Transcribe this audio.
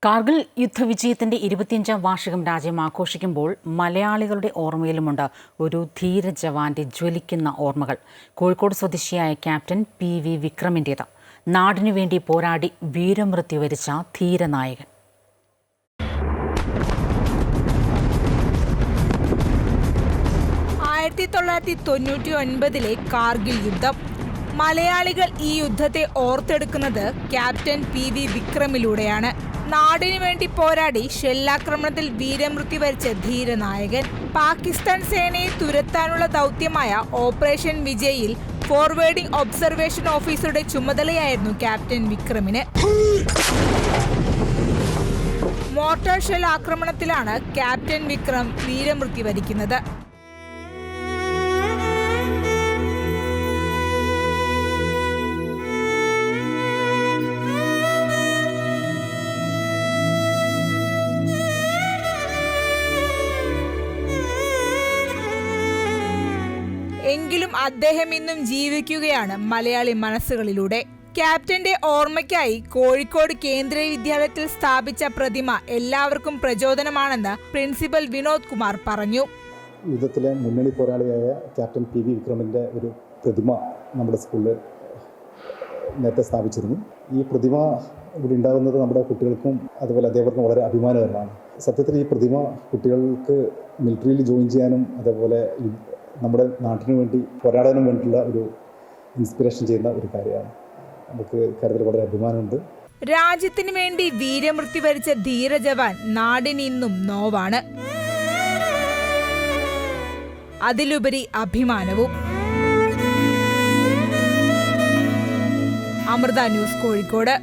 കാർഗിൽ യുദ്ധവിജയത്തിന്റെ 25ാം വാർഷികം രാജ്യം ആഘോഷിക്കുമ്പോൾ മലയാളികളുടെ ഓർമ്മയിലുമുണ്ട് ഒരു ധീര ജവാന്റെ ജ്വലിക്കുന്ന ഓർമ്മകൾ. കോഴിക്കോട് സ്വദേശിയായ ക്യാപ്റ്റൻ PV വിക്രമിന്റേത്. നാടിനുവേണ്ടി പോരാടി വീരമൃത്യു വരിച്ച ധീരനായകൻ. കാർഗിൽ യുദ്ധം. മലയാളികൾ ഈ യുദ്ധത്തെ ഓർത്തെടുക്കുന്നത് ക്യാപ്റ്റൻ PV വിക്രമിലൂടെയാണ്. നാടിനു വേണ്ടി പോരാടി ഷെല്ലാക്രമണത്തിൽ വീരമൃത്യു വരിച്ച ധീരനായകൻ. പാകിസ്ഥാൻ സേനയെ തുരത്താനുള്ള ദൗത്യമായ ഓപ്പറേഷൻ വിജയിൽ ഫോർവേഡിംഗ് ഒബ്സർവേഷൻ ഓഫീസറുടെ ചുമതലയായിരുന്നു ക്യാപ്റ്റൻ വിക്രമിന്. മോർട്ടാർ ഷെൽ ആക്രമണത്തിലാണ് ക്യാപ്റ്റൻ വിക്രം വീരമൃത്യു വരിക്കുന്നത്. എങ്കിലും അദ്ദേഹം ഇന്നും ജീവിക്കുകയാണ് മലയാളി മനസ്സുകളിലൂടെ. ക്യാപ്റ്റന്റെ ഓർമ്മയ്ക്കായി കോഴിക്കോട് കേന്ദ്രീയ വിദ്യാലയത്തിൽ സ്ഥാപിച്ച പ്രതിമ എല്ലാവർക്കും പ്രചോദനമാണെന്ന് പ്രിൻസിപ്പൽ വിനോദ് കുമാർ പറഞ്ഞു. യുദ്ധത്തിലെ മുന്നണി പോരാളിയായ ക്യാപ്റ്റൻ PV വിക്രമിൻ്റെ ഒരു പ്രതിമ നമ്മുടെ സ്കൂളിൽ നേരത്തെ സ്ഥാപിച്ചിരുന്നു. ഈ പ്രതിമ ഇവിടെ ഉണ്ടാകുന്നത് നമ്മുടെ കുട്ടികൾക്കും അതുപോലെ അധ്യാപകർക്കും വളരെ അഭിമാനകരമാണ്. സത്യത്തിൽ ഈ പ്രതിമ കുട്ടികൾക്ക് മിലിറ്ററിയിൽ ജോയിൻ ചെയ്യാനും അതേപോലെ നമ്മുടെ നാട്ടിനു വേണ്ടി പോരാടാനും വേണ്ടിയുള്ള ഒരു ഇൻസ്പിറേഷൻ ചെയ്യുന്ന ഒരു കാര്യമാണ്. നമുക്ക് കാര്യത്തിൽ വളരെ അഭിമാനമുണ്ട്. രാജ്യത്തിന് വേണ്ടി വീരമൃത്യു വരിച്ച ധീരജവാൻ നാടിനിന്നും നോവാണ്, അതിലുപരി അഭിമാനവും. അമൃത ന്യൂസ്, കോഴിക്കോട്.